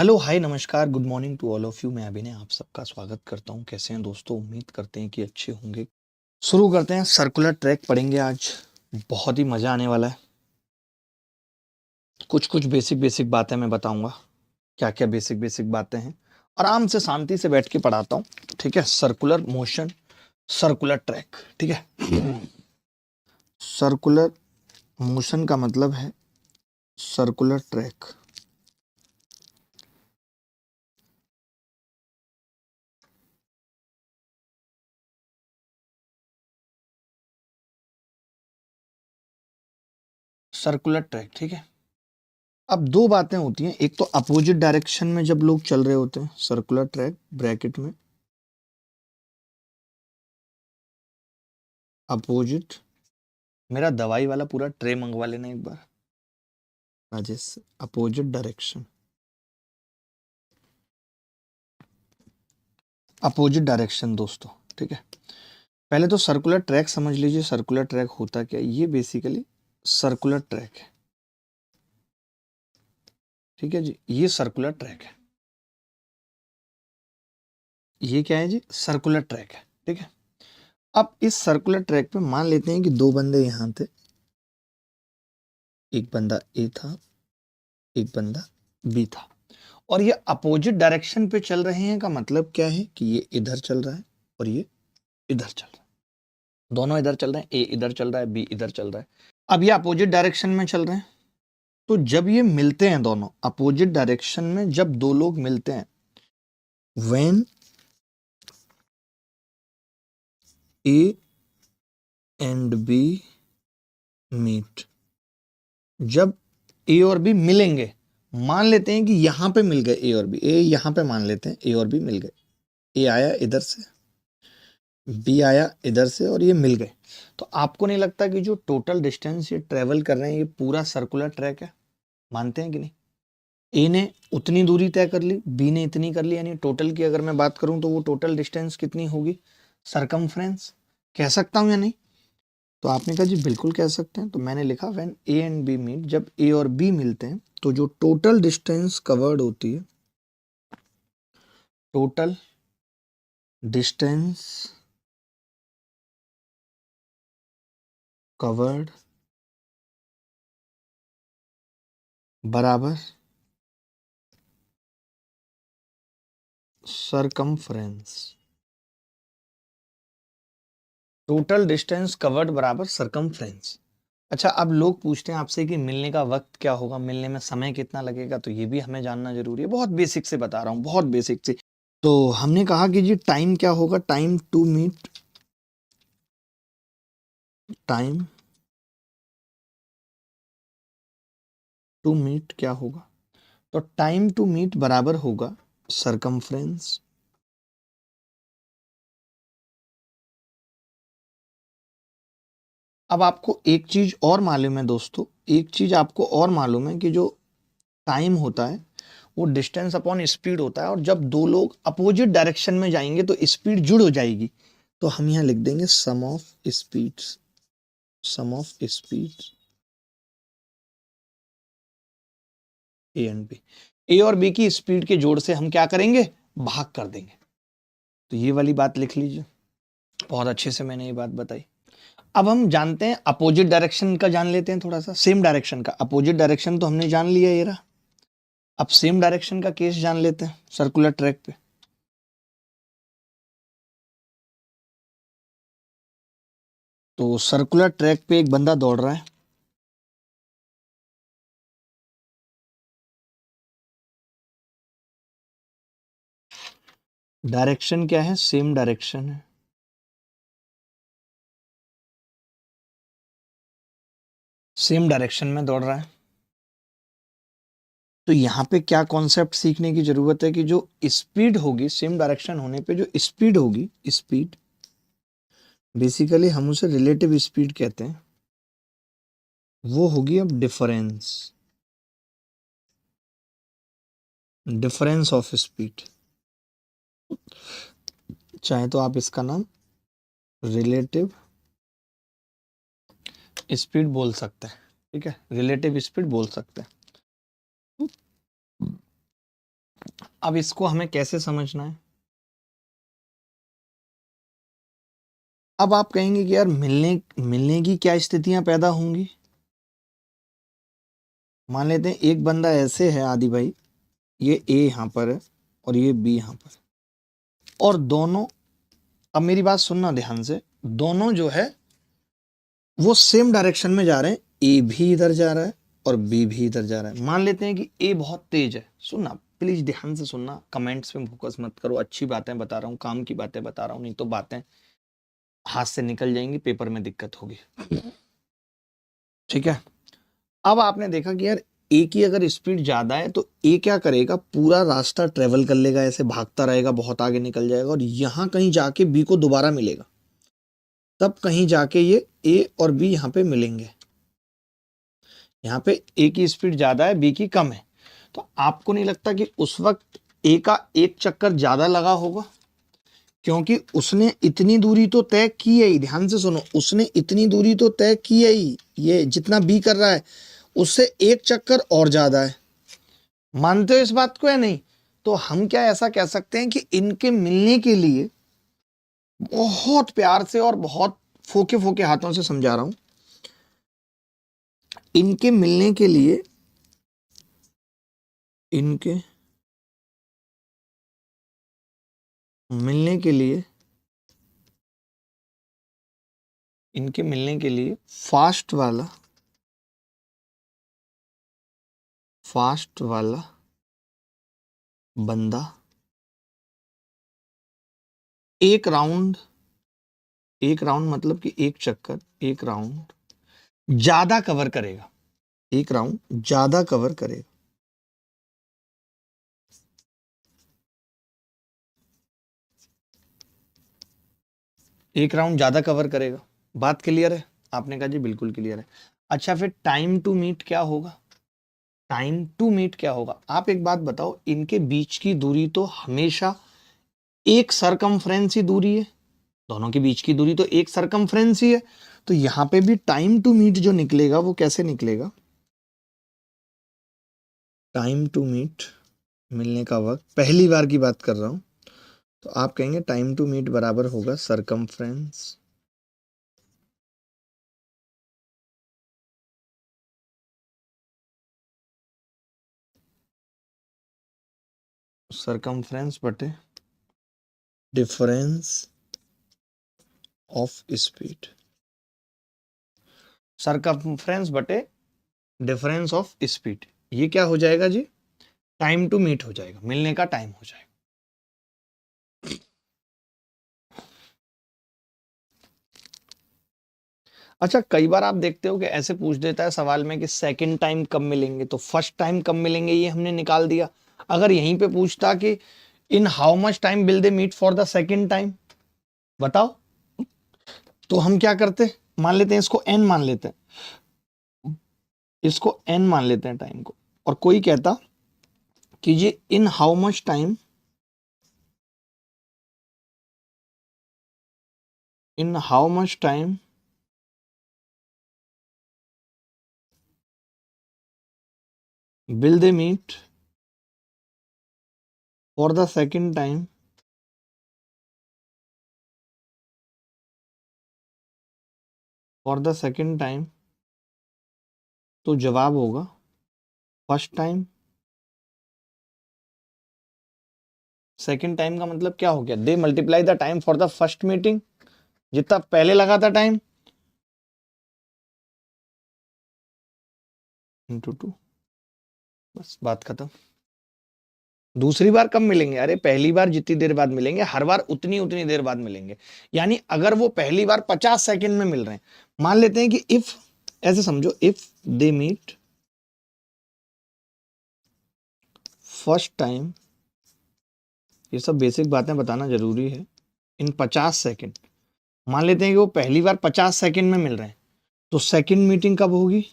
Hello hi नमस्कार good morning to all of you. मैं अभिनय आप सबका स्वागत करता हूं। कैसे हैं दोस्तों? उम्मीद करते हैं कि अच्छे होंगे। शुरू करते हैं। सर्कुलर ट्रैक पढ़ेंगे आज। बहुत ही मजा आने वाला है। कुछ कुछ बेसिक बेसिक बातें मैं बताऊंगा। क्या क्या बेसिक बेसिक बातें हैं। आराम से शांति से बैठ के पढ़ाता हूँ। ठीक है। Circular motion, circular track. ठीक है। सर्कुलर मोशन का मतलब है सर्कुलर ट्रैक। Circular track. ठीक है। अब दो बातें होती हैं। एक तो अपोजिट डायरेक्शन में जब लोग चल रहे होते हैं, सर्कुलर ट्रैक ब्रैकेट में अपोजिट। मेरा दवाई वाला पूरा ट्रे मंगवा लेना एक बार राजेश से। अपोजिट डायरेक्शन, अपोजिट डायरेक्शन दोस्तों। ठीक है। पहले तो सर्कुलर ट्रैक समझ लीजिए। सर्कुलर ट्रैक होता क्या है? ये बेसिकली सर्कुलर ट्रैक है। ठीक है जी, ये सर्कुलर ट्रैक है। ये क्या है जी? सर्कुलर ट्रैक है। ठीक है। अब इस सर्कुलर ट्रैक पे मान लेते हैं कि दो बंदे यहां थे। एक बंदा ए था, एक बंदा बी था, और ये अपोजिट डायरेक्शन पे चल रहे हैं। का मतलब क्या है कि ये इधर चल रहा है और ये इधर चल रहा है। दोनों इधर चल रहे हैं। ए इधर चल रहा है, बी इधर चल रहा है। अब ये अपोजिट डायरेक्शन में चल रहे हैं। तो जब ये मिलते हैं दोनों अपोजिट डायरेक्शन में, जब दो लोग मिलते हैं, when A and B meet, जब ए और बी मिलेंगे, मान लेते हैं कि यहां पे मिल गए ए और बी। ए यहां पे मान लेते हैं ए और बी मिल गए। ए आया इधर से, बी आया इधर से, और ये मिल गए। तो आपको नहीं लगता कि जो टोटल डिस्टेंस ये ट्रेवल कर रहे हैं, ये पूरा सर्कुलर ट्रैक है? मानते हैं कि नहीं? ए ने उतनी दूरी तय कर ली, बी ने इतनी कर ली, यानी टोटल की अगर मैं बात करूं तो वो टोटल डिस्टेंस कितनी होगी? सरकमफ्रेंस। कह सकता हूं या नहीं? तो आपने कहा जी बिल्कुल कह सकते हैं। तो मैंने लिखा when A and B meet, जब ए और बी मिलते हैं तो जो टोटल डिस्टेंस कवर्ड होती है, टोटल डिस्टेंस कवर्ड बराबर सरकमफ्रेंस। टोटल डिस्टेंस कवर्ड बराबर सरकमफ्रेंस। अच्छा, अब लोग पूछते हैं आपसे कि मिलने का वक्त क्या होगा, मिलने में समय कितना लगेगा। तो ये भी हमें जानना जरूरी है। बहुत बेसिक से बता रहा हूँ, बहुत बेसिक से। तो हमने कहा कि जी टाइम क्या होगा? Time to meet, time to meet क्या होगा? तो टाइम टू मीट बराबर होगा सरकमफ्रेंस। अब आपको एक चीज और मालूम है दोस्तों, एक चीज आपको और मालूम है कि जो टाइम होता है वो डिस्टेंस अपॉन स्पीड होता है। और जब दो लोग अपोजिट डायरेक्शन में जाएंगे तो स्पीड जुड़ हो जाएगी। तो हम यहां लिख देंगे sum of speeds, sum of speeds A and B. A और बी की स्पीड के जोड़ से हम क्या करेंगे? भाग कर देंगे। तो ये वाली बात लिख लीजिए। बहुत अच्छे से मैंने ये बात बताई। अब हम जानते हैं अपोजिट डायरेक्शन का, जान लेते हैं थोड़ा सा। सेम डायरेक्शन का अपोजिट डायरेक्शन तो हमने जान लिया ये रहा। अब सेम डायरेक्शन का केस जान लेते हैं सर्कुलर ट्रैक पे। तो सर्कुलर ट्रैक पे एक बंदा दौड़ रहा है। डायरेक्शन क्या है? सेम डायरेक्शन है। सेम डायरेक्शन में दौड़ रहा है। तो यहाँ पे क्या कॉन्सेप्ट सीखने की जरूरत है कि जो स्पीड होगी सेम डायरेक्शन होने पे, जो स्पीड होगी, स्पीड बेसिकली हम उसे रिलेटिव स्पीड कहते हैं। वो होगी अब डिफरेंस, डिफरेंस ऑफ स्पीड। चाहे तो आप इसका नाम रिलेटिव स्पीड बोल सकते हैं। ठीक है, रिलेटिव स्पीड बोल सकते हैं। अब इसको हमें कैसे समझना है? अब आप कहेंगे कि यार मिलने मिलने की क्या स्थितियां पैदा होंगी। मान लेते हैं एक बंदा ऐसे है आदि भाई, ये ए यहां पर है और ये बी यहां पर, और दोनों, अब मेरी बात सुनना ध्यान से, दोनों जो है वो सेम डायरेक्शन में जा रहे हैं, ए भी इधर जा रहा है और बी भी इधर जा रहा है। मान लेते हैं कि ए बहुत तेज है, सुनना प्लीज ध्यान से सुनना, कमेंट्स में फोकस मत करो, अच्छी बातें बता रहा हूँ, काम की बातें बता रहा हूँ, नहीं तो बातें हाथ से निकल जाएंगी, पेपर में दिक्कत होगी। ठीक है, अब आपने देखा कि यार ए की अगर स्पीड ज्यादा है तो ए क्या करेगा, पूरा रास्ता ट्रेवल कर लेगा, ऐसे भागता रहेगा, बहुत आगे निकल जाएगा और यहां कहीं जाके बी को दोबारा मिलेगा, तब कहीं जाके ये ए और बी यहां पे मिलेंगे। यहां पे ए की स्पीड ज्यादा है, बी की कम है, तो आपको नहीं लगता कि उस वक्त ए का एक चक्कर ज्यादा लगा होगा? क्योंकि उसने इतनी दूरी तो तय की है ही, ध्यान से सुनो, उसने इतनी दूरी तो तय की है ही, ये जितना बी कर रहा है उससे एक चक्कर और ज्यादा है। मानते हो इस बात को या नहीं? तो हम क्या ऐसा कह सकते हैं कि इनके मिलने के लिए, बहुत प्यार से और बहुत फोके फोके हाथों से समझा रहा हूं, इनके मिलने के लिए, इनके मिलने के लिए, इनके मिलने के लिए फास्ट वाला बंदा एक राउंड मतलब कि एक चक्कर, एक राउंड ज्यादा कवर करेगा, एक राउंड ज्यादा कवर करेगा। एक राउंड ज्यादा कवर करेगा। बात क्लियर है? आपने कहा जी बिल्कुल क्लियर है। अच्छा, फिर टाइम टू मीट क्या होगा? टाइम टू मीट क्या होगा? आप एक बात बताओ, इनके बीच की दूरी तो हमेशा एक सरकमफ्रेंस ही दूरी है, दोनों के बीच की दूरी तो एक सरकमफ्रेंस ही है, तो यहां पे भी टाइम टू मीट जो निकलेगा वो कैसे निकलेगा? टाइम टू मीट, मिलने का वक्त, पहली बार की बात कर रहा हूं, तो आप कहेंगे टाइम टू मीट बराबर होगा सरकमफ्रेंस, सरकमफ्रेंस बटे डिफरेंस ऑफ स्पीड, सरकमफ्रेंस बटे डिफरेंस ऑफ स्पीड, ये क्या हो जाएगा जी? टाइम टू मीट हो जाएगा, मिलने का टाइम हो जाएगा। अच्छा, कई बार आप देखते हो कि ऐसे पूछ देता है सवाल में कि सेकंड टाइम कब मिलेंगे, तो फर्स्ट टाइम कब मिलेंगे ये हमने निकाल दिया। अगर यहीं पे पूछता कि in how much time will they meet for the second time, बताओ, तो हम क्या करते? मान लेते हैं इसको n मान लेते हैं, इसको n मान लेते हैं टाइम को, और कोई कहता कि ये in how much time, in how much time will they meet for the second time, for the second time, तो जवाब होगा फर्स्ट टाइम। सेकंड टाइम का मतलब क्या हो गया? दे multiply the time for the first meeting, जितना पहले लगा था टाइम, इंटू 2, बस बात खत्म। दूसरी बार कब मिलेंगे? अरे पहली बार जितनी देर बाद मिलेंगे, हर बार उतनी उतनी देर बाद मिलेंगे। यानी अगर वो पहली बार 50 सेकंड में मिल रहे हैं, मान लेते हैं कि इफ, ऐसे समझो, if they meet first time, ये सब बेसिक बातें बताना जरूरी है, इन 50 सेकंड, मान लेते हैं कि वो पहली बार 50 सेकंड में मिल रहे हैं, तो सेकंड मीटिंग कब होगी?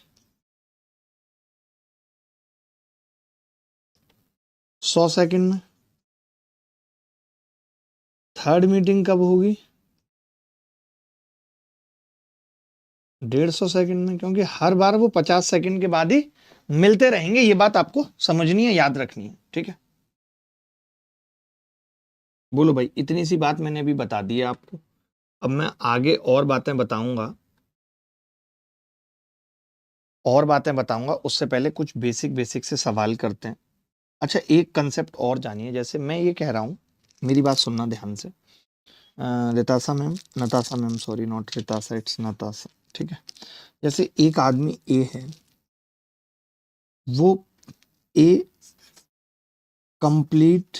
100 सेकंड में। थर्ड मीटिंग कब होगी? 150 सेकंड में, क्योंकि हर बार वो 50 सेकंड के बाद ही मिलते रहेंगे। ये बात आपको समझनी है, याद रखनी है, ठीक है। बोलो भाई, इतनी सी बात मैंने अभी बता दी है आपको। अब मैं आगे और बातें बताऊंगा, उससे पहले कुछ बेसिक बेसिक से सवाल करते हैं। अच्छा, एक कंसेप्ट और जानिए। जैसे मैं ये कह रहा हूँ, मेरी बात सुनना ध्यान से। Ritasa ma'am, Natasha ma'am, sorry, not Ritasa, it's Natasha, ठीक है। जैसे एक आदमी ए है, वो ए कंप्लीट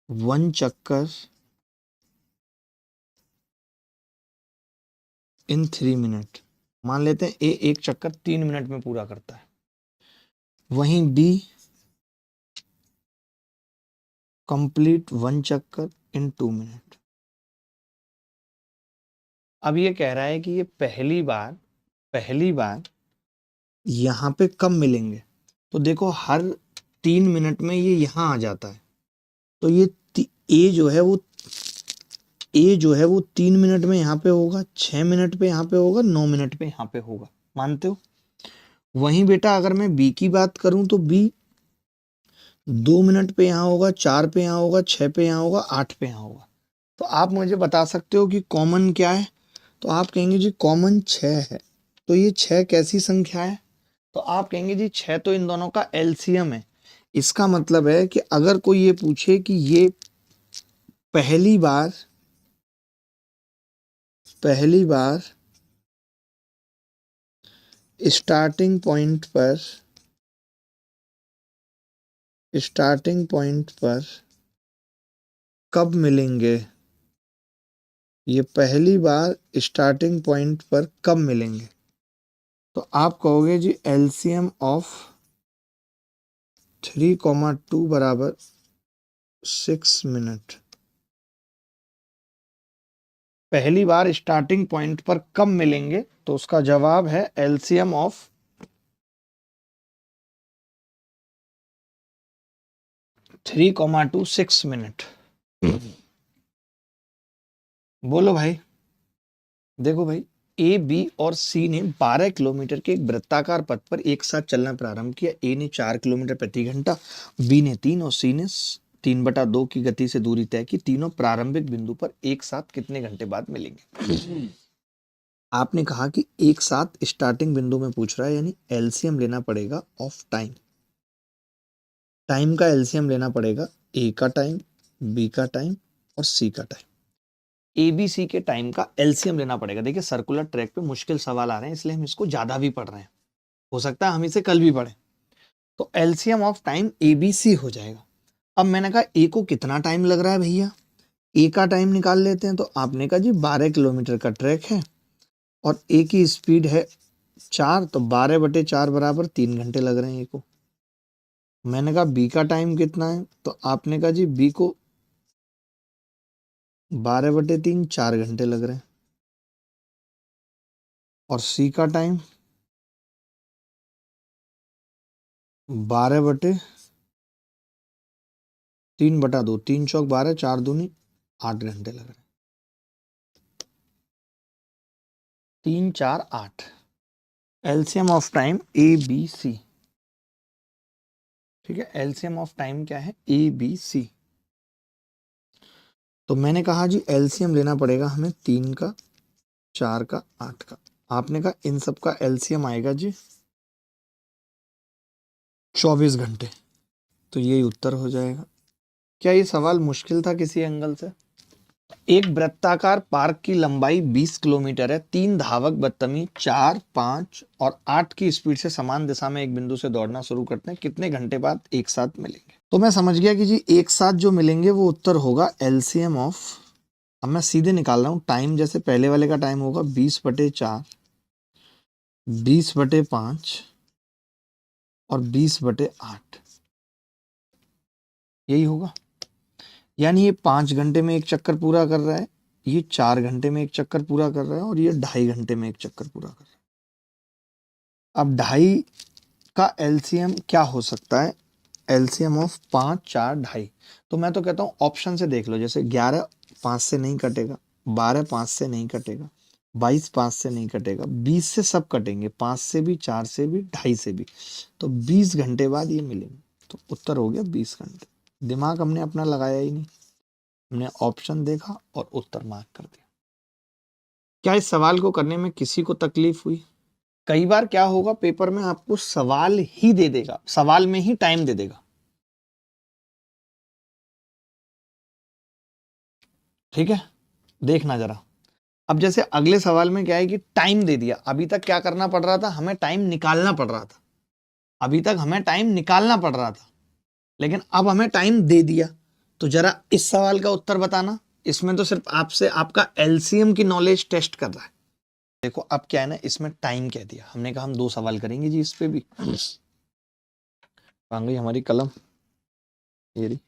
1 चक्कर इन 3 मिनट, मान लेते हैं ए एक चक्कर 3 मिनट में पूरा करता है। वहीं बी कंप्लीट 1 चक्कर इन 2 मिनट। अब ये कह रहा है कि ये पहली बार यहाँ पे कब मिलेंगे। तो देखो, हर 3 मिनट में ये यहाँ आ जाता है, तो ये ए जो है वो 3 मिनट में यहाँ पे होगा, 6 मिनट पे यहाँ पे होगा, 9 मिनट पे यहाँ पे होगा। मानते हो? वहीं बेटा अगर मैं बी की बात करूं तो बी 2 मिनट पे यहाँ होगा, 4 पे यहाँ होगा, 6 पे यहाँ होगा, 8 पे यहाँ होगा। तो आप मुझे बता सकते हो कि कॉमन क्या है? तो आप कहेंगे जी कॉमन 6 है। तो ये 6 कैसी संख्या है? तो आप कहेंगे जी 6 तो इन दोनों का एलसीएम है। इसका मतलब है कि अगर कोई ये पूछे कि ये पहली बार स्टार्टिंग पॉइंट पर कब मिलेंगे, ये पहली बार स्टार्टिंग पॉइंट पर कब मिलेंगे, तो आप कहोगे जी एलसीएम ऑफ 3,2 बराबर 6 मिनट। पहली बार स्टार्टिंग पॉइंट पर कब मिलेंगे, तो उसका जवाब है एलसीएम ऑफ 3,2 6 मिनट। बोलो भाई। देखो भाई, ए बी और सी ने 12 किलोमीटर के एक वृत्ताकार पथ पर एक साथ चलना प्रारंभ किया। ए ने 4 किलोमीटर प्रति घंटा, बी ने 3 और सी ने 3/2 की गति से दूरी तय की। तीनों प्रारंभिक बिंदु पर एक साथ कितने घंटे बाद मिलेंगे? आपने कहा कि एक साथ स्टार्टिंग बिंदु में पूछ रहा है, यानी एलसीएम लेना पड़ेगा ऑफ टाइम। टाइम का एलसीएम लेना पड़ेगा, ए का टाइम, बी का टाइम और सी का टाइम। एबीसी के टाइम का एलसीएम लेना पड़ेगा। देखिए, सर्कुलर ट्रैक पे मुश्किल सवाल आ रहे हैं, इसलिए हम इसको ज्यादा भी पढ़ रहे हैं। हो सकता है हम इसे कल भी पढ़ें। तो एलसीएम ऑफ टाइम एबीसी हो जाएगा। अब मैंने कहा ए को कितना टाइम लग रहा है भैया, ए का टाइम निकाल लेते हैं। तो आपने कहा जी 12 किलोमीटर का ट्रैक है और ए की स्पीड है 4, तो 12/4 बराबर 3 घंटे लग रहे हैं ए को। मैंने कहा बी का टाइम कितना है, तो आपने कहा जी बी को 12/3 4 घंटे लग रहे हैं। और सी का टाइम 12/3/2, 3 चौक 12, 4 दूनी 8 घंटे लग रहे हैं। 3 4 8। LCM of time A B C. ठीक है, एलसीएम ऑफ टाइम क्या है, ए बी सी। तो मैंने कहा जी एलसीएम लेना पड़ेगा हमें 3 का, 4 का, 8 का। आपने कहा इन सब का एलसीएम आएगा जी 24 घंटे। तो यही उत्तर हो जाएगा। क्या ये सवाल मुश्किल था किसी एंगल से? एक वृत्ताकार पार्क की लंबाई 20 किलोमीटर है। 3 धावक बदतमीज 4, 5 और 8 की स्पीड से समान दिशा में एक बिंदु से दौड़ना शुरू करते हैं। कितने घंटे बाद एक साथ मिलेंगे? तो मैं समझ गया कि जी एक साथ जो मिलेंगे वो उत्तर होगा एलसीएम ऑफ, अब मैं सीधे निकाल रहा हूं टाइम। जैसे पहले वाले का टाइम होगा 20/4, 20/5 और 20/8, यही होगा। यानी ये 5 घंटे में एक चक्कर पूरा कर रहा है, ये 4 घंटे में एक चक्कर पूरा कर रहा है और ये 2.5 घंटे में एक चक्कर पूरा कर रहा है। अब 2.5 का एलसीएम क्या हो सकता है? LCM of 5, 4, 2.5। तो मैं तो कहता हूँ ऑप्शन से देख लो। जैसे 11 5 से नहीं कटेगा, 12 5 से नहीं कटेगा, 22 5 से नहीं कटेगा, 20 से सब कटेंगे, 5 से भी, 4 से भी, 2.5 से भी। तो 20 घंटे बाद ये मिलेंगे। तो उत्तर हो गया 20 घंटे। दिमाग हमने अपना लगाया ही नहीं, हमने ऑप्शन देखा और उत्तर मार्क कर दिया। क्या इस सवाल को करने में किसी को तकलीफ हुई? कई बार क्या होगा, पेपर में आपको सवाल ही दे देगा, सवाल में ही टाइम दे देगा, ठीक है, देखना जरा। अब जैसे अगले सवाल में क्या है कि टाइम दे दिया, अभी तक क्या करना पड़ रहा था, हमें टाइम निकालना पड़ रहा था, अभी तक हमें टाइम निकालना पड़ रहा था, लेकिन अब हमें टाइम दे दिया। तो जरा इस सवाल का उत्तर बताना। इसमें तो सिर्फ आपसे आपका एलसीएम की नॉलेज टेस्ट कर रहा है। देखो अब क्या है ना, इसमें टाइम कह दिया, हमने कहा हम 2 सवाल करेंगे जी, इस पे भी आ गई हमारी कलम, ये रही।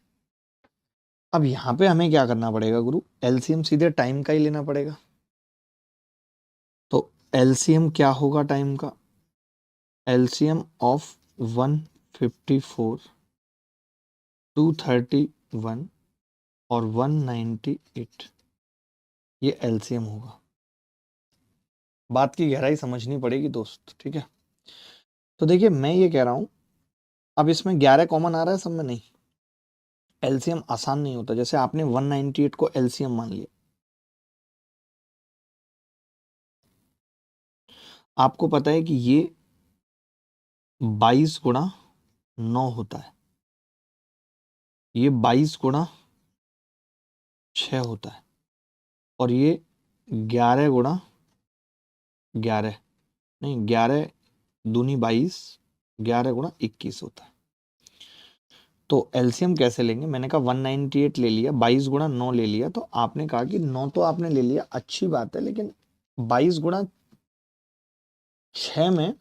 अब यहां पे हमें क्या करना पड़ेगा गुरु, एलसीएम सीधे टाइम का ही लेना पड़ेगा। तो एलसीएम क्या होगा टाइम का, एलसीएम ऑफ 154, 231 और 198, ये एलसीएम होगा। बात की गहराई समझनी पड़ेगी दोस्त, ठीक है। तो देखिए मैं ये कह रहा हूं, अब इसमें 11 कॉमन आ रहा है सब में, नहीं, एलसीएम आसान नहीं होता। जैसे आपने 198 को एलसीएम मान लिया, आपको पता है कि ये 22 गुणा 9 होता है, ये 22 गुणा 6 होता है, और ये 11 गुणा 11 नहीं, 11 दूनी 22, 11 गुणा 21 होता है। तो एलसीएम कैसे लेंगे, मैंने कहा 198 ले लिया, 22 गुणा 9 ले लिया, तो आपने कहा कि 9 तो आपने ले लिया, अच्छी बात है, लेकिन 22 गुणा 6 में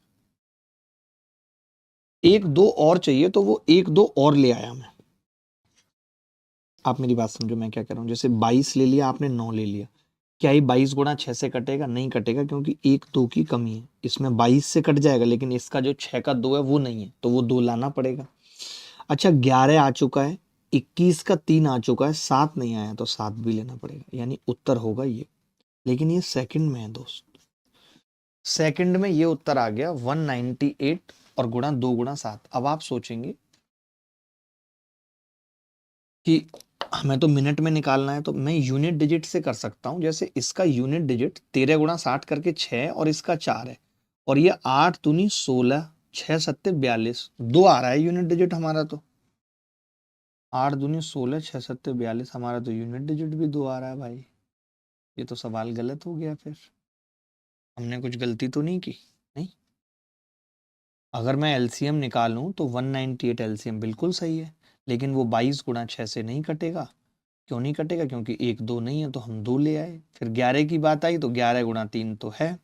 1 2 और चाहिए, तो वो 1 2 और ले आया मैं। आप मेरी बात समझो मैं क्या कह रहा हूँ, जैसे 22 ले लिया आपने, 9 ले लिया, क्या ये 22 गुणा 6 से कटेगा, नहीं कटेगा, क्योंकि 1 2 की कमी है, इसमें 22 से कट जाएगा, लेकिन इसका जो 6 का 2 है वो नहीं है, तो वो 2 लाना पड़ेगा। अच्छा 11 आ चुका है, 21 का 3 आ चुका है, 7 नहीं आया, तो 7 भी लेना पड़ेगा, यानी उत्तर होगा ये। लेकिन ये सेकंड में है दोस्त, सेकंड में ये उत्तर आ गया 198 और गुणा 2 गुणा 7। अब आप सोचेंगे कि हमें तो मिनट में निकालना है, तो मैं यूनिट डिजिट से कर सकता हूं। जैसे इसका यूनिट डिजिट 13 गुणा 60 करके 6 और इसका 4 है, और ये 8 दूनी 16, 6 सत्ते 42, 2 आ रहा है यूनिट डिजिट हमारा। तो 8 दूनी 16, 6 सत्ते 42, हमारा तो यूनिट डिजिट भी 2 आ रहा है भाई। ये तो सवाल गलत हो गया, फिर हमने कुछ गलती तो नहीं की, नहीं। अगर मैं एलसीएम निकालूं तो 198 एलसीएम बिल्कुल सही है, लेकिन वो 22 गुणा 6 से नहीं कटेगा। क्यों नहीं कटेगा, क्योंकि 1 2 नहीं है, तो हम 2 ले आए। फिर 11 की बात आई तो 11 गुणा 3 तो है।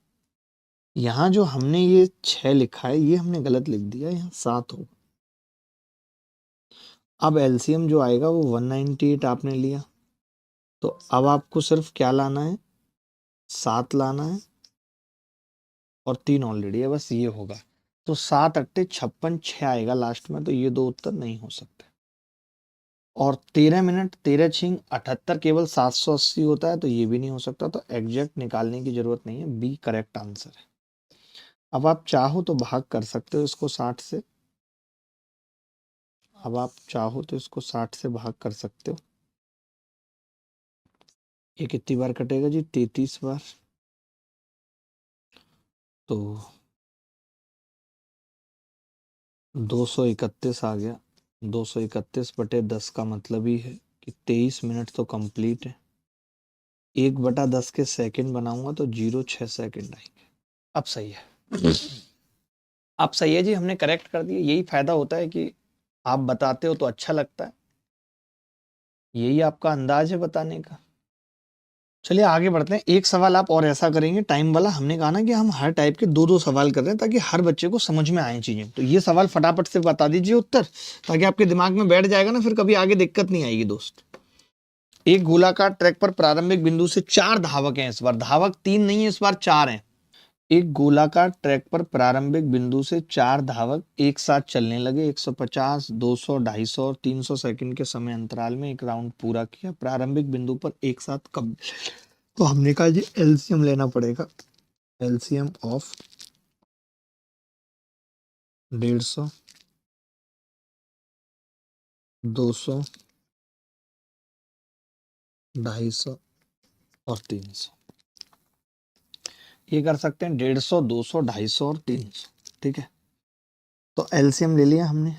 यहाँ जो हमने ये 6 लिखा है ये हमने गलत लिख दिया, यहाँ 7 होगा। अब एलसीएम जो आएगा वो 198 आपने लिया, तो अब आपको सिर्फ क्या लाना है, 7 लाना है, और 3 ऑलरेडी है, बस ये होगा। तो 7 अट्टे 56, 6 आएगा लास्ट में, तो ये 2 उत्तर नहीं हो सकते। और 13 मिनट 13 छिंग 78 केवल 780 होता है, तो ये भी नहीं हो सकता। तो एग्जैक्ट निकालने की जरूरत नहीं है, बी करेक्ट आंसर है। अब आप चाहो तो भाग कर सकते हो इसको 60 से, अब आप चाहो तो इसको 60 से भाग कर सकते हो। ये कितनी बार कटेगा जी, 33 बार। तो 231 आ गया, 231 बटे 10 का मतलब ही है कि 23 मिनट तो कंप्लीट है। 1/10 के सेकंड बनाऊंगा तो 0.6 सेकंड आएंगे। अब सही है, अब सही है जी, हमने करेक्ट कर दिया। यही फायदा होता है कि आप बताते हो तो अच्छा लगता है, यही आपका अंदाज है बताने का। चलिए आगे बढ़ते हैं। एक सवाल आप और ऐसा करेंगे टाइम वाला, हमने कहा ना कि हम हर टाइप के 2 2 सवाल कर रहे हैं ताकि हर बच्चे को समझ में आए चीजें। तो ये सवाल फटाफट से बता दीजिए उत्तर, ताकि आपके दिमाग में बैठ जाएगा ना, फिर कभी आगे दिक्कत नहीं आएगी दोस्त। एक गोलाकार ट्रैक पर प्रारंभिक बिंदु से 4 धावक हैं, इस बार धावक 3 नहीं है, इस बार 4 हैं। एक गोलाकार ट्रैक पर प्रारंभिक बिंदु से 4 धावक एक साथ चलने लगे, 150, 200, 250 और 300 सेकंड के समय अंतराल में एक राउंड पूरा किया। प्रारंभिक बिंदु पर एक साथ कब, तो हमने कहा जी एलसीएम लेना पड़ेगा, एलसीएम ऑफ 150, 200, 250 और 300। ये कर सकते हैं 150, 200, 250 और 300। ठीक है, तो एलसीएम ले लिया हमने।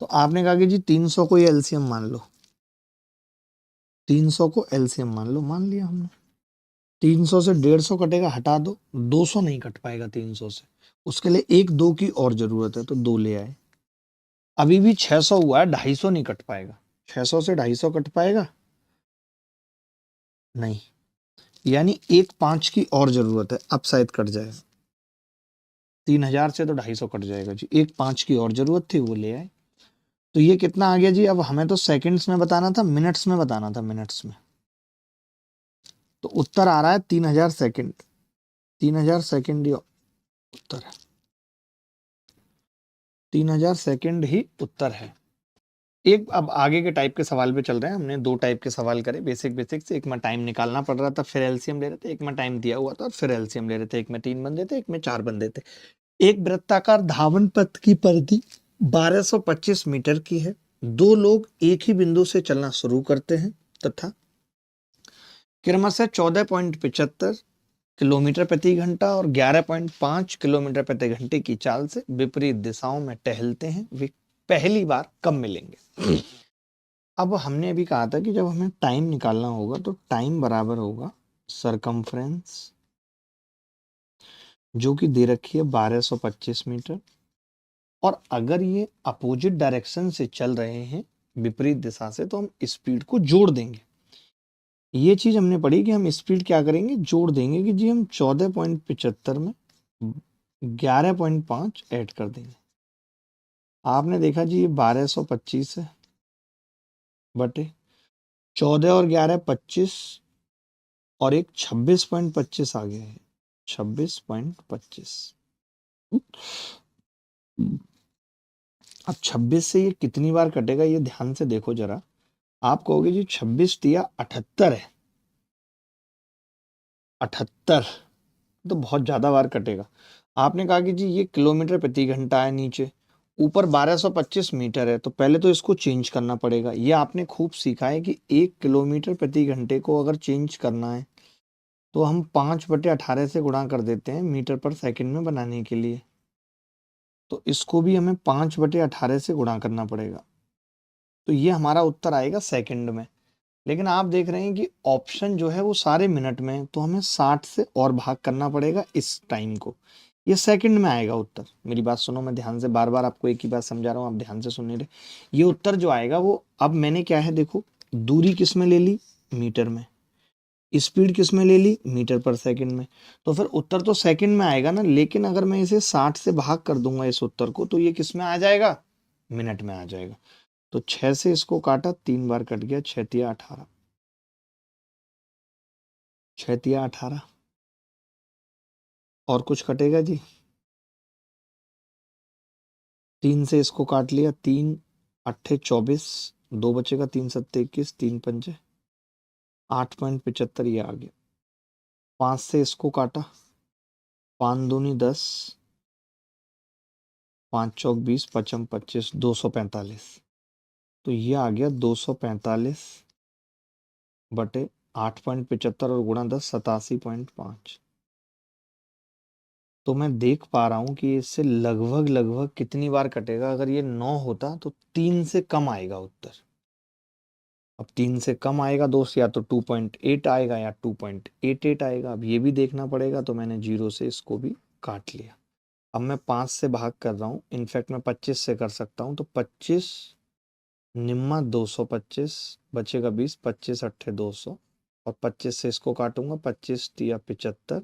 तो आपने कहा कि जी 300 को ये एलसीएम मान लो, 300 को एलसीएम मान लो, मान लिया हमने। 300 से 150 कटेगा, हटा दो। 200 नहीं कट पाएगा 300 से, उसके लिए एक दो की और जरूरत है, तो दो ले आए। अभी भी 600 हुआ है, 250 नहीं कट पाएगा। 600 से 250 कट पाएगा नहीं, यानी एक 5 की और जरूरत है, अब शायद कट जाएगा। 3000 से तो 250 कट जाएगा जी, एक 5 की और जरूरत थी, वो ले आए। तो ये कितना आ गया जी? अब हमें तो सेकंड्स में बताना था, मिनट्स में बताना था, मिनट्स में। तो उत्तर आ रहा है 3000 सेकंड। 3000 सेकंड ही उत्तर है, 3000 सेकंड ही उत्तर है। एक अब आगे के टाइप के सवाल पे चल रहे हैं। हमने दो टाइप के सवाल करे, बेसिक बेसिक से। एक में टाइम निकालना पड़ रहा था, फिर एलसीएम ले रहे थे। एक में टाइम दिया हुआ था और फिर एलसीएम ले रहे थे। एक में 3 बंदे थे, एक में 4 बंदे थे। एक वृत्ताकार धावन पथ की परिधि 1225 मीटर की है। दो लोग एक ही बिंदु से चलना शुरू करते हैं तथा क्रमशः 14.75 किलोमीटर प्रति घंटा और 11.5 किलोमीटर प्रति घंटे की चाल से विपरीत दिशाओं में टहलते हैं। वे पहली बार कब मिलेंगे? अब हमने अभी कहा था कि जब हमें टाइम निकालना होगा तो टाइम बराबर होगा सरकमफ्रेंस, जो कि दे रखी है 1225 मीटर। और अगर ये अपोजिट डायरेक्शन से चल रहे हैं, विपरीत दिशा से, तो हम स्पीड को जोड़ देंगे। ये चीज हमने पढ़ी कि हम स्पीड क्या करेंगे, जोड़ देंगे। कि जी हम 14.75 में 11.5 ऐड कर देंगे। आपने देखा जी ये 1225 है, बटे 14 और 11 25, और एक 26.25 आ गया है, 26.25। अब 26 से ये कितनी बार कटेगा, ये ध्यान से देखो जरा। आप कहोगे जी 26 दिया 78 है, 78 तो बहुत ज्यादा बार कटेगा। आपने कहा कि जी ये किलोमीटर प्रति घंटा है, नीचे ऊपर 1225 मीटर है, तो पहले तो इसको चेंज करना पड़ेगा। ये आपने खूब सीखा है कि 1 किलोमीटर प्रति घंटे को अगर चेंज करना है तो हम 5/18 से गुणा कर देते हैं मीटर पर सेकंड में बनाने के लिए। तो इसको भी हमें 5/18 से गुणा करना पड़ेगा, तो ये हमारा उत्तर आएगा सेकंड में। लेकिन आप देख रहे हैं कि ऑप्शन जो है वो सारे मिनट में है, तो हमें 60 से और भाग करना पड़ेगा इस टाइम को। ये सेकंड में आएगा उत्तर। मेरी बात सुनो, मैं ध्यान से बार बार आपको एक ही बात समझा रहा हूँ, आप ध्यान से सुन नहीं रहे। ये उत्तर जो आएगा वो, अब मैंने क्या है देखो, दूरी किस में ले ली, मीटर में, स्पीड किस में ले ली, मीटर पर सेकंड में। तो फिर उत्तर तो सेकंड में आएगा ना, लेकिन अगर मैं इसे 60 से भाग कर दूंगा इस उत्तर को, तो ये किस में आ जाएगा, मिनट में आ जाएगा। तो 6 से इसको काटा, 3 बार कट गया, 6 तिया 18, 6 तिया 18। और कुछ कटेगा जी? 3 से इसको काट लिया, 3 अट्ठे 24, 2 बचेगा, 3 सत्ते 21, 3 पंचे 8.75, ये आ गया। 5 से इसको काटा, 5 दूनी 10, 5 चौक 20, पचम 25, 245। तो ये आ गया 245 बटे 8.75 और गुणा 10, 87.5। तो मैं देख पा रहा हूं कि इससे लगभग लगभग कितनी बार कटेगा। अगर ये 9 होता तो 3 से कम आएगा उत्तर। अब 3 से कम आएगा दोस्त, या तो 2.8 आएगा या 2.88 आएगा। अब ये भी देखना पड़ेगा, तो मैंने 0 से इसको भी काट लिया। अब मैं 5 से भाग कर रहा हूँ, इनफैक्ट मैं 25 से कर सकता हूँ। तो 25 निम्मा 225, बचेगा 20, 25 अट्ठे 200, और 25 से इसको काटूंगा, 25 तिया 75,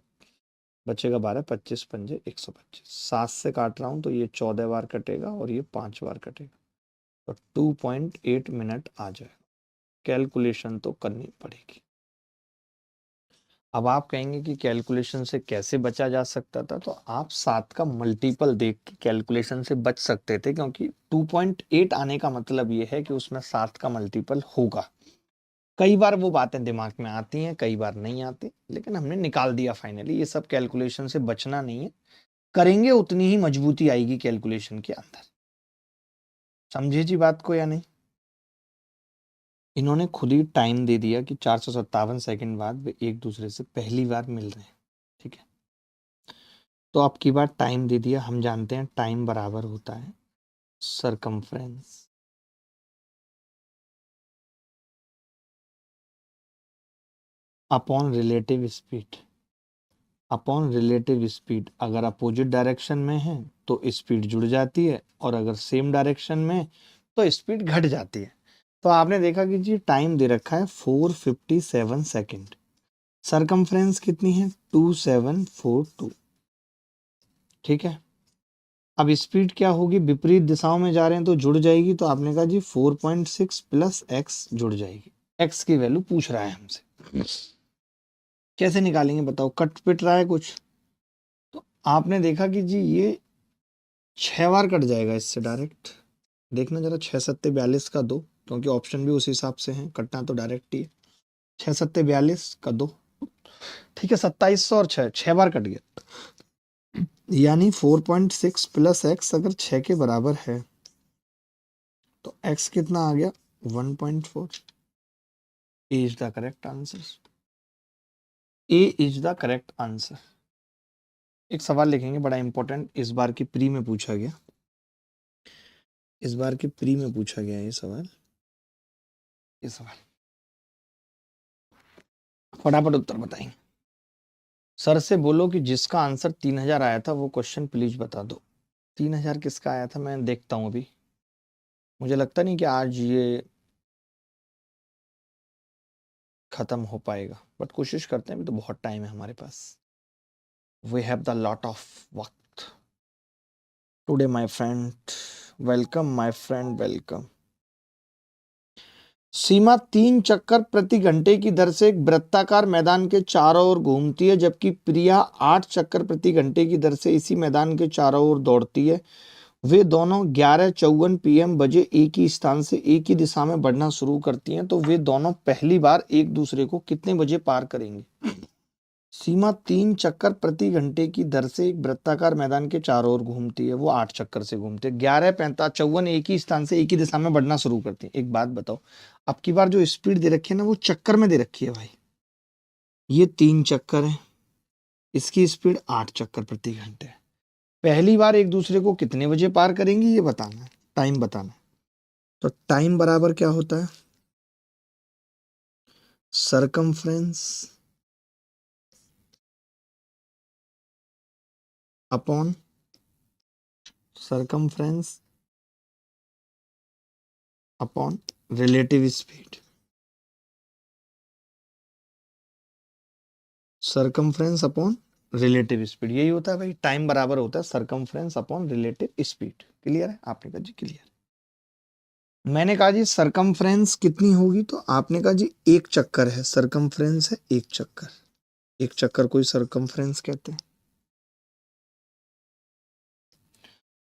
बचेगा 12, 25 पंजे 125। 7 से काट रहा हूँ तो ये 14 बार कटेगा और ये 5 बार कटेगा, तो 2.8 मिनट आ जाएगा। कैलकुलेशन तो करनी पड़ेगी। अब आप कहेंगे कि कैलकुलेशन से कैसे बचा जा सकता था, तो आप 7 का मल्टीपल देख के कैलकुलेशन से बच सकते थे, क्योंकि 2.8 आने का मतलब ये है कि उसमें 7 का मल्टीपल होगा। कई बार वो बातें दिमाग में आती हैं, कई बार नहीं आती, लेकिन हमने निकाल दिया फाइनली। ये सब कैलकुलेशन से बचना नहीं है, करेंगे उतनी ही मजबूती आएगी कैलकुलेशन के अंदर। समझे जी बात को या नहीं? इन्होंने खुद ही टाइम दे दिया कि 457 सेकंड बाद वे एक दूसरे से पहली बार मिल रहे हैं। ठीक है, तो अब की बार टाइम दे दिया, हम जानते हैं टाइम बराबर होता है circumference upon relative speed. Upon relative speed, अगर अपोजिट डायरेक्शन में है तो स्पीड जुड़ जाती है, और अगर सेम डायरेक्शन में तो स्पीड घट जाती है। तो आपने देखा कि जी टाइम दे रखा है 457 सेकंड, सरकमफ्रेंस कितनी है 2742। ठीक है, अब स्पीड क्या होगी, विपरीत दिशाओं में जा रहे हैं तो जुड़ जाएगी, तो आपने कहा जी 4.6 प्लस एक्स जुड़ जाएगी। एक्स की वैल्यू पूछ रहा है हमसे, कैसे निकालेंगे बताओ, कट पिट रहा है कुछ? तो आपने देखा कि जी ये 6 बार कट जाएगा इससे डायरेक्ट। देखना जरा, 6 सत्ते 42 का 2, क्योंकि ऑप्शन भी उस हिसाब से है, कटना तो डायरेक्ट ही है। 6 सत्ते 42 का 2, ठीक है, 2700 और 6 बार कट गया, यानी 4.6 प्लस एक्स अगर 6 के बराबर है तो एक्स कितना आ गया 1.4। A is the correct answer. A is the correct answer. एक सवाल लिखेंगे बड़ा इंपॉर्टेंट, इस बार की प्री में पूछा गया, इस बार की प्री में पूछा गया ये सवाल, ये सवाल फटाफट उत्तर बताएंगे। सर से बोलो कि जिसका आंसर 3000 आया था वो क्वेश्चन प्लीज बता दो। 3000 किसका आया था मैं देखता हूँ अभी, मुझे लगता नहीं कि आज ये खत्म हो पाएगा, बट कोशिश करते हैं, अभी तो बहुत टाइम है हमारे पास। We have the lot of वक्त today my friend. Welcome my friend, welcome. सीमा 3 चक्कर प्रति घंटे की दर से एक वृत्ताकार मैदान के चारों ओर घूमती है, जबकि प्रिया 8 चक्कर प्रति घंटे की दर से इसी मैदान के चारों ओर दौड़ती है। वे दोनों 11:54 PM बजे एक ही स्थान से एक ही दिशा में बढ़ना शुरू करती हैं, तो वे दोनों पहली बार एक दूसरे को कितने बजे पार करेंगे? सीमा 3 चक्कर प्रति घंटे की दर से एक वृत्ताकार मैदान के चारों ओर घूमती है, वो 8 चक्कर से घूमते हैं, 11:54 एक ही स्थान से एक ही दिशा में बढ़ना शुरू करती है। एक बात बताओ, अब की बार जो स्पीड दे रखी है ना वो चक्कर में दे रखी है भाई। ये 3 चक्कर है, इसकी स्पीड 8 चक्कर प्रति घंटे है। पहली बार एक दूसरे को कितने बजे पार करेंगी ये बताना है, टाइम बताना है। तो टाइम बराबर क्या होता है, circumference upon circumference upon relative speed. Circumference upon relative speed, यही होता है भाई, टाइम बराबर होता है circumference upon relative speed. Clear है? आपने कहा जी क्लियर। मैंने कहा जी सरकमफ्रेंस कितनी होगी, तो आपने कहा जी 1 चक्कर है, सरकमफ्रेंस है 1 चक्कर, 1 चक्कर को ही सरकमफ्रेंस कहते हैं।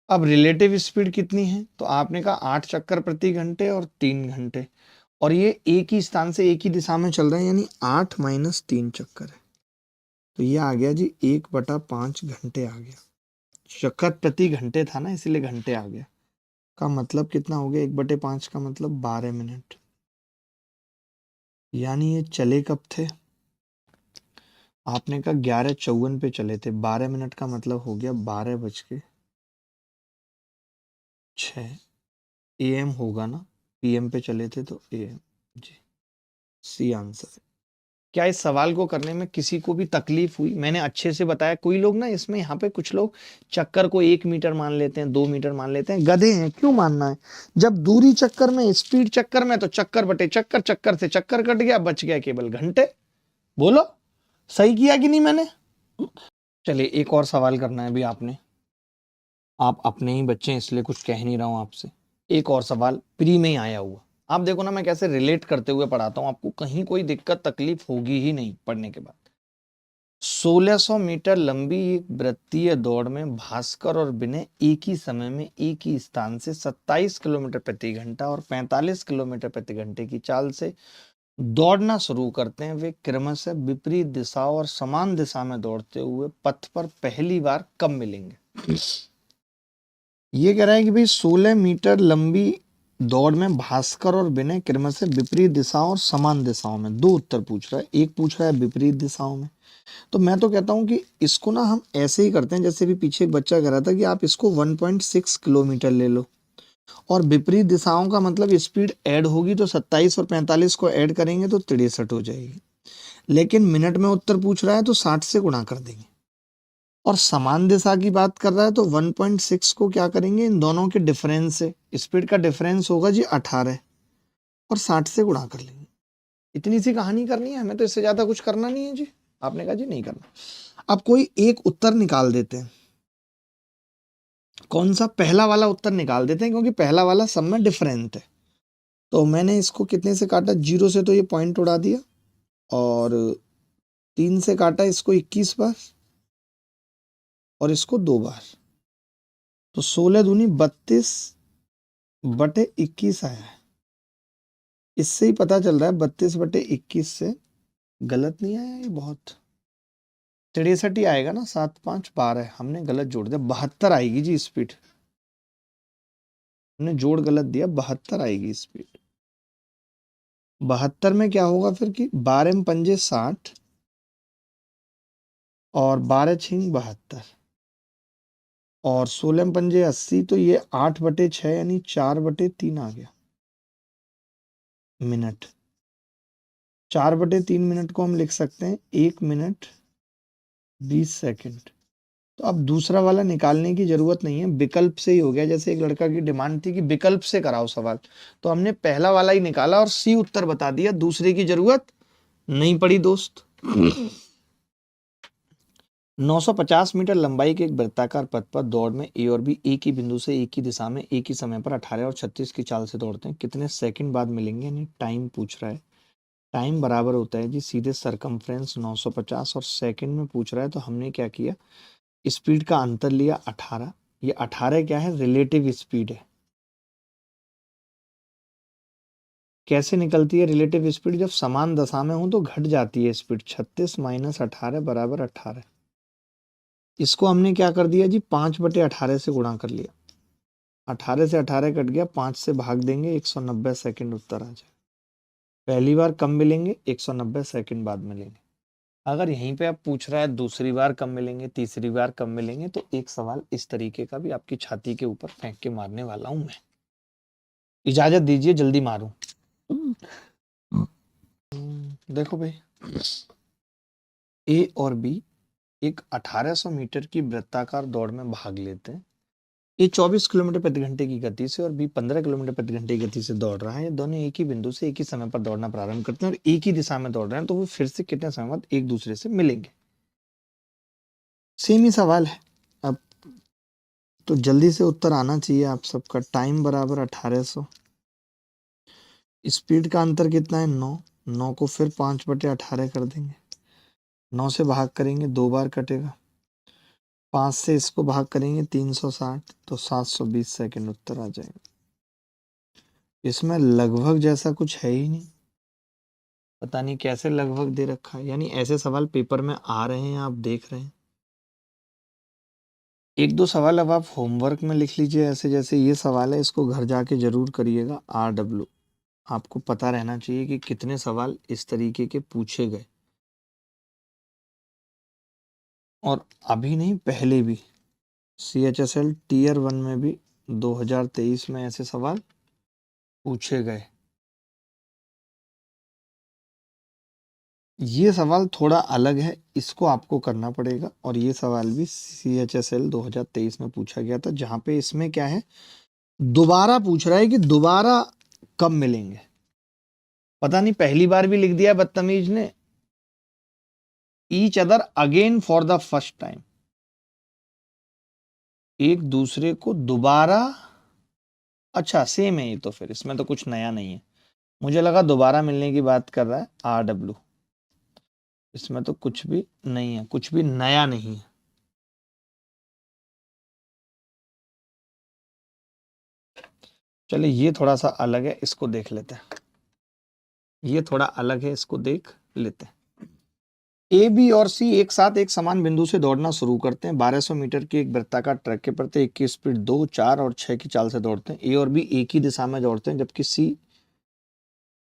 अब रिलेटिव स्पीड कितनी है, तो आपने कहा 8 चक्कर प्रति घंटे और 3 घंटे, और ये एक ही स्थान से एक ही दिशा में चल रहे हैं, यानी 8 माइनस 3 चक्कर है, तो ये आ गया जी 1/5 घंटे आ गया। चक्कर प्रति घंटे था ना, इसीलिए घंटे आ गया। का मतलब कितना हो गया, 1/5 का मतलब 12 मिनट, यानी ये चले कब थे, आपने कहा 11:54 पे चले थे, 12 मिनट का मतलब हो गया 12:06 AM होगा ना, PM पे चले थे तो AM। जी, सी आंसर है। क्या इस सवाल को करने में किसी को भी तकलीफ हुई? मैंने अच्छे से बताया। कोई लोग ना इसमें, यहाँ पे कुछ लोग चक्कर को 1 मीटर मान लेते हैं, 2 मीटर मान लेते हैं, गधे हैं, क्यों मानना है? जब दूरी चक्कर में, स्पीड चक्कर में, तो चक्कर बटे चक्कर, चक्कर से चक्कर कट गया, बच गया केवल घंटे। बोलो सही किया कि नहीं मैंने? चलिए एक और सवाल करना है अभी आपने, आप अपने ही बच्चे हैं इसलिए कुछ कह नहीं रहा हूं आपसे। एक और सवाल प्री में ही आया हुआ, आप देखो ना मैं कैसे रिलेट करते हुए पढ़ाता हूं, आपको कहीं कोई दिक्कत तकलीफ होगी ही नहीं पढ़ने के बाद। 1600 मीटर लंबी एक वृत्तीय दौड़ में भास्कर और विनय एक ही समय में एक ही स्थान से 27 किलोमीटर प्रति घंटा और 45 किलोमीटर प्रति घंटे की चाल से दौड़ना शुरू करते हैं। वे क्रमशः विपरीत दिशा और समान दिशा में दौड़ते हुए पथ पर पहली बार कब मिलेंगे? ये कह रहा है कि भाई 16 मीटर लंबी दौड़ में भास्कर और विनय क्रमशः विपरीत दिशाओं और समान दिशाओं में, दो उत्तर पूछ रहा है। एक पूछ रहा है विपरीत दिशाओं में। तो मैं तो कहता हूं कि इसको ना हम ऐसे ही करते हैं, जैसे भी पीछे एक बच्चा कह रहा था कि आप इसको 1.6 किलोमीटर ले लो, और विपरीत दिशाओं का मतलब स्पीड ऐड होगी तो 27 और 45 को ऐड करेंगे तो 63 हो जाएगी। लेकिन मिनट में उत्तर पूछ रहा है तो 60 से गुणा कर देंगे, और समान दिशा की बात कर रहा है तो 1.6 को क्या करेंगे, इन दोनों के डिफरेंस से, स्पीड का डिफरेंस होगा जी 18, और 60 से गुणा कर लेंगे। इतनी सी कहानी करनी है हमें, तो इससे ज्यादा कुछ करना नहीं है जी। आपने कहा जी नहीं करना। अब कोई एक उत्तर निकाल देते हैं। कौन सा? पहला वाला उत्तर निकाल देते हैं, क्योंकि पहला वाला सब में डिफरेंट है। तो मैंने इसको कितने से काटा? 0 से तो ये पॉइंट उड़ा दिया, और 3 से काटा इसको 21 बार, और इसको 2 बार, तो 16 दूनी 32 बटे 21 आया है। इससे ही पता चल रहा है 32 बटे 21 से गलत नहीं आया ये बहुत। 63 ही आएगा ना, 7 5 12, हमने गलत जोड़ दिया, 72 आएगी जी स्पीड। हमने जोड़ गलत दिया, 72 आएगी स्पीड। 72 में क्या होगा फिर कि 12 में पंजे 60, और 12 छिंग 72, और 16 में पंजे 80, तो ये 8 बटे 6 यानी 4 बटे 3 आ गया मिनट। 4 बटे 3 मिनट को हम लिख सकते हैं 1 मिनट 20 सेकंड। तो अब दूसरा वाला निकालने की जरूरत नहीं है, विकल्प से ही हो गया। जैसे एक लड़का की डिमांड थी कि विकल्प से कराओ सवाल, तो हमने पहला वाला ही निकाला और सी उत्तर बता दिया, दूसरे की जरूरत नहीं पड़ी दोस्त। 950 मीटर लंबाई के एक वृत्ताकार पथ पर दौड़ में ए और बी एक ही बिंदु से एक ही दिशा में एक ही समय पर 18 और 36 की चाल से दौड़ते हैं, कितने सेकंड बाद मिलेंगे, यानी टाइम पूछ रहा है। टाइम बराबर होता है जी सीधे सरकमफ्रेंस 950, और सेकंड में पूछ रहा है तो हमने क्या किया, स्पीड का अंतर लिया 18। ये 18 क्या है? रिलेटिव स्पीड है। कैसे निकलती है रिलेटिव स्पीड? जब समान दशा में हो तो घट जाती है स्पीड। 36 माइनस 18 बराबर 18। इसको हमने क्या कर दिया जी, 5 बटे 18 से गुणा कर लिया। 18 से 18 कट गया, 5 से भाग देंगे, 190 सेकंड उत्तर आ जाए। पहली बार कम मिलेंगे, 190 सेकंड बाद मिलेंगे। अगर यहीं पे आप पूछ रहा है दूसरी बार कम मिलेंगे, तीसरी बार कम मिलेंगे, तो एक सवाल इस तरीके का भी आपकी छाती के ऊपर फेंक के मारने वाला हूं मैं। इजाजत दीजिए, जल्दी मारूं। देखो भाई, ए और बी एक 1800 मीटर की वृत्ताकार दौड़ में भाग लेते हैं। ए 24 किलोमीटर प्रति घंटे की गति से और बी 15 किलोमीटर प्रति घंटे की गति से दौड़ रहा है। दोनों एक ही बिंदु से एक ही समय पर दौड़ना प्रारंभ करते हैं और एक ही दिशा में दौड़ रहे हैं, तो वो फिर से कितने समय बाद एक दूसरे से मिलेंगे? सेम ही सवाल है। अब तो जल्दी से उत्तर आना चाहिए आप सबका। टाइम बराबर 1800, स्पीड का अंतर कितना है? 9। 9 को फिर 5 बटे 18 कर देंगे, 9 से भाग करेंगे, 2 बार कटेगा, 5 से इसको भाग करेंगे 360, तो 720 सेकंड उत्तर आ जाएगा। इसमें लगभग जैसा कुछ है ही नहीं, पता नहीं कैसे लगभग दे रखा है। यानी ऐसे सवाल पेपर में आ रहे हैं, आप देख रहे हैं। एक दो सवाल अब आप होमवर्क में लिख लीजिए, ऐसे जैसे ये सवाल है, इसको घर जाके जरूर करिएगा। RW आपको पता रहना चाहिए कि कितने सवाल इस तरीके के पूछे गए, और अभी नहीं पहले भी CHSL Tier 1 में भी 2023 में ऐसे सवाल पूछे गए। ये सवाल थोड़ा अलग है, इसको आपको करना पड़ेगा। और ये सवाल भी CHSL 2023 में पूछा गया था, जहां पे इसमें क्या है, दोबारा पूछ रहा है कि दोबारा कब मिलेंगे। पता नहीं पहली बार भी लिख दिया बदतमीज ने, each other again for the first time, एक दूसरे को दोबारा। अच्छा सेम है ये, तो फिर इसमें तो कुछ नया नहीं है। मुझे लगा दोबारा मिलने की बात कर रहा है RW, इसमें तो कुछ भी नहीं है, कुछ भी नया नहीं है। चलिए ये थोड़ा सा अलग है, इसको देख लेते हैं। ये थोड़ा अलग है, इसको देख लेते हैं। ए, बी और सी एक साथ एक समान बिंदु से दौड़ना शुरू करते हैं। 1200 मीटर की एक वृत्ताकार ट्रैक के प्रति एक की स्पीड 2, 4 और 6 की चाल से दौड़ते हैं। ए और बी एक ही दिशा में दौड़ते हैं, जबकि सी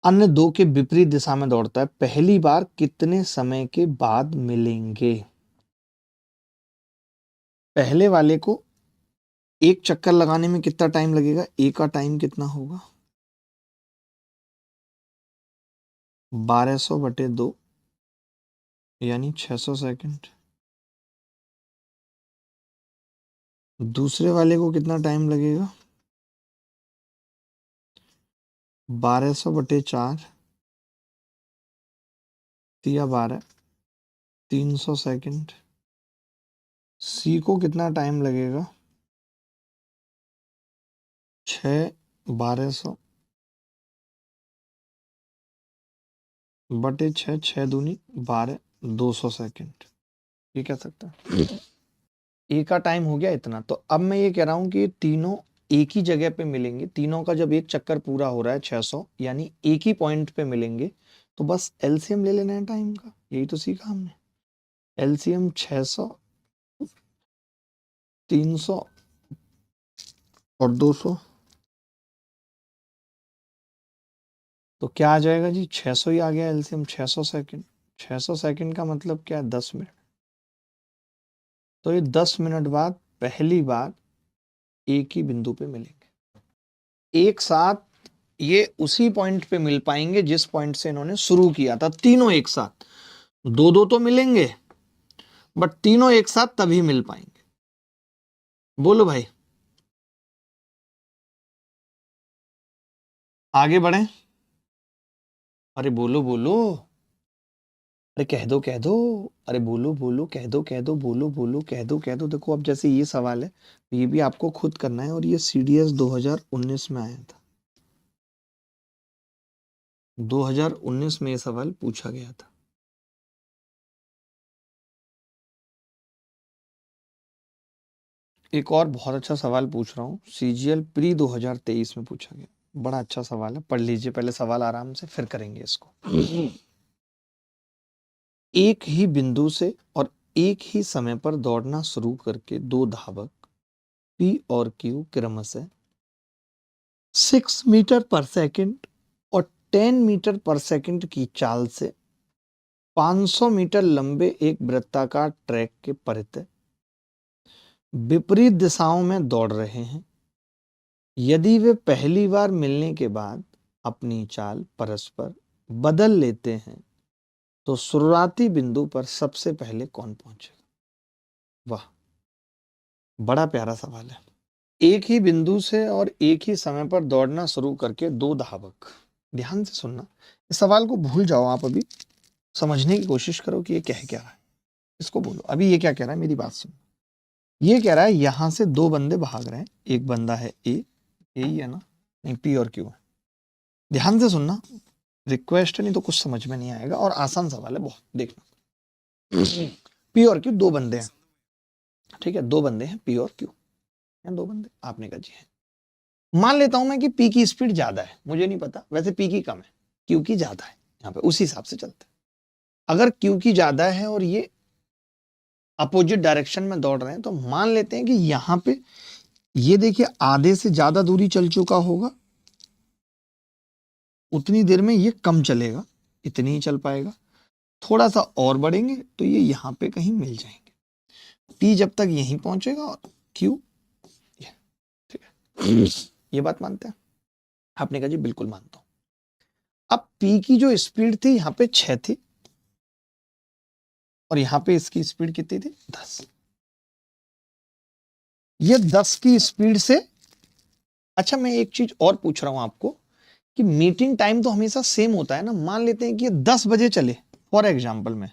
अन्य दो के विपरीत दिशा में दौड़ता है। पहली बार कितने समय के बाद मिलेंगे? पहले वाले को एक चक्कर लगाने में कितना टाइम लगेगा? ए का टाइम कितना होगा? 1200/2 यानी 600 सेकंड। दूसरे वाले को कितना टाइम लगेगा? 1200/4 या 12, 300 सेकंड। सी को कितना टाइम लगेगा? 6, 1200/6, 6 दूनी 12, 200 सेकंड। ये कह सकता है ए का टाइम हो गया इतना। तो अब मैं ये कह रहा हूं कि ये तीनों एक ही जगह पे मिलेंगे। तीनों का जब एक चक्कर पूरा हो रहा है 600, यानी एक ही पॉइंट पे मिलेंगे। तो बस एलसीएम ले लेना है टाइम का। यही तो सीखा हमने। एलसीएम 600, 300 और 200। तो क्या आ जाएगा जी? 600 ही आ गया एलसीएम। 600 सेकंड। 600 सेकंड का मतलब क्या है? 10 मिनट। तो ये 10 मिनट बाद पहली बार एक ही बिंदु पे मिलेंगे। एक साथ ये उसी पॉइंट पे मिल पाएंगे जिस पॉइंट से इन्होंने शुरू किया था। तीनों एक साथ। दो दो तो मिलेंगे, बट तीनों एक साथ तभी मिल पाएंगे। बोलो भाई, आगे बढ़े। अरे बोलो बोलो। अरे कह दो कह दो। अरे बोलो बोलो, कह दो कह दो, बोलो बोलो, कह दो कह दो। देखो अब जैसे ये सवाल है, ये भी आपको खुद करना है, और ये सीडीएस 2019 में आया था। 2019 में ये सवाल पूछा गया था। एक और बहुत अच्छा सवाल पूछ रहा हूँ, सीजीएल प्री 2023 में पूछा गया। बड़ा अच्छा सवाल है, पढ़ लीजिए पहले सवाल आराम से, फिर करेंगे इसको। एक ही बिंदु से और एक ही समय पर दौड़ना शुरू करके दो धावक पी और क्यू क्रमशः 6 मीटर पर सेकंड और 10 मीटर पर सेकंड की चाल से 500 मीटर लंबे एक वृत्ताकार ट्रैक के परितः विपरीत दिशाओं में दौड़ रहे हैं। यदि वे पहली बार मिलने के बाद अपनी चाल परस्पर बदल लेते हैं, तो शुरुआती बिंदु पर सबसे पहले कौन पहुंचेगा? वाह, बड़ा प्यारा सवाल है। एक ही बिंदु से और एक ही समय पर दौड़ना शुरू करके दो धावक। ध्यान से सुनना, इस सवाल को भूल जाओ आप, अभी समझने की कोशिश करो कि ये कह क्या रहा है। इसको बोलो अभी ये क्या कह रहा है, मेरी बात सुनो। ये कह रहा है यहां से दो बंदे भाग रहे हैं। एक बंदा है ए, यही है ना? नहीं, पी और क्यू है। ध्यान से सुनना, रिक्वेस्ट है, नहीं तो कुछ समझ में नहीं आएगा, और आसान सवाल है बहुत। देखना, पी और क्यू दो बंदे हैं, ठीक है? दो बंदे हैं, पी और क्यू हैं, दो बंदे। आपने कहा जी है। मान लेता हूं मैं कि पी की स्पीड ज्यादा है, मुझे नहीं पता, वैसे पी की कम है, क्यू की ज्यादा है। यहाँ पे उसी हिसाब से चलते हैं। अगर क्यू की ज्यादा है और ये अपोजिट डायरेक्शन में दौड़ रहे हैं, तो मान लेते हैं कि यहां पे ये देखिए आधे से ज्यादा दूरी चल चुका होगा। उतनी देर में ये कम चलेगा, इतनी ही चल पाएगा। थोड़ा सा और बढ़ेंगे तो ये यहां पे कहीं मिल जाएंगे। पी जब तक यहीं पहुंचेगा और क्यू, ठीक है? ये बात मानते हैं? आपने कहा जी बिल्कुल मानता हूं। अब पी की जो स्पीड थी यहां पे 6 थी, और यहां पे इसकी स्पीड कितनी थी? 10। ये 10 की स्पीड से, अच्छा मैं एक चीज और पूछ रहा हूं आपको कि मीटिंग टाइम तो हमेशा सेम होता है ना? मान लेते हैं कि ये 10 बजे चले, फॉर एग्जाम्पल मैं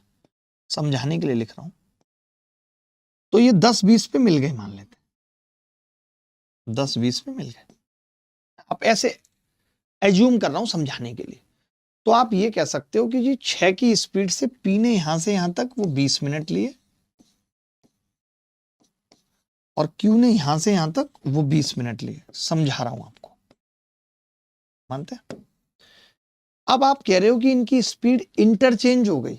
समझाने के लिए लिख रहा हूं, तो ये 10:20 पे मिल गए, मान लेते हैं 10:20 पे मिल गए। अब ऐसे एज्यूम कर रहा हूं समझाने के लिए। तो आप ये कह सकते हो कि जी 6 की स्पीड से पी ने यहां से यहां तक वो 20 मिनट लिए, और क्यू ने यहां से यहां तक वो 20 मिनट लिए। समझा रहा हूं आपको, मानते हैं? अब आप कह रहे हो कि इनकी स्पीड इंटरचेंज हो गई।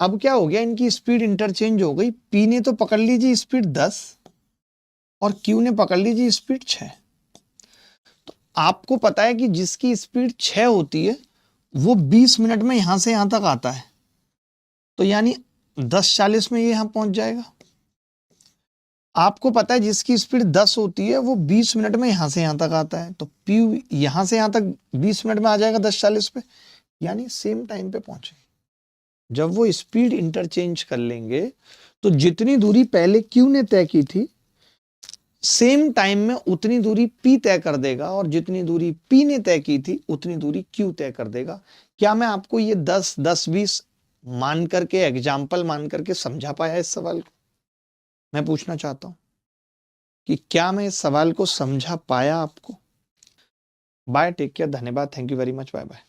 अब क्या हो गया, इनकी स्पीड इंटरचेंज हो गई। P ने तो पकड़ लीजिए स्पीड 10 और Q ने पकड़ लीजिए स्पीड 6। तो आपको पता है कि जिसकी स्पीड 6 होती है वो 20 मिनट में यहां से यहां तक आता है, तो यानी 10:40 में ये यहां पहुंच जाएगा। आपको पता है जिसकी स्पीड 10 होती है वो 20 मिनट में यहां से यहां तक आता है, तो P यहां से यहां तक 20 मिनट में आ जाएगा 10:40 पे, यानी सेम टाइम पे पहुंचे। जब वो स्पीड इंटरचेंज कर लेंगे तो जितनी दूरी पहले Q ने तय की थी सेम टाइम में उतनी दूरी P तय कर देगा, और जितनी दूरी P ने तय की थी उतनी दूरी Q तय कर देगा। क्या मैं आपको ये 10, 10, 20 मान करके, एग्जाम्पल मान करके समझा पाया इस सवाल को? मैं पूछना चाहता हूं कि क्या मैं इस सवाल को समझा पाया आपको? बाय, टेक केयर, धन्यवाद, thank you very much, bye bye.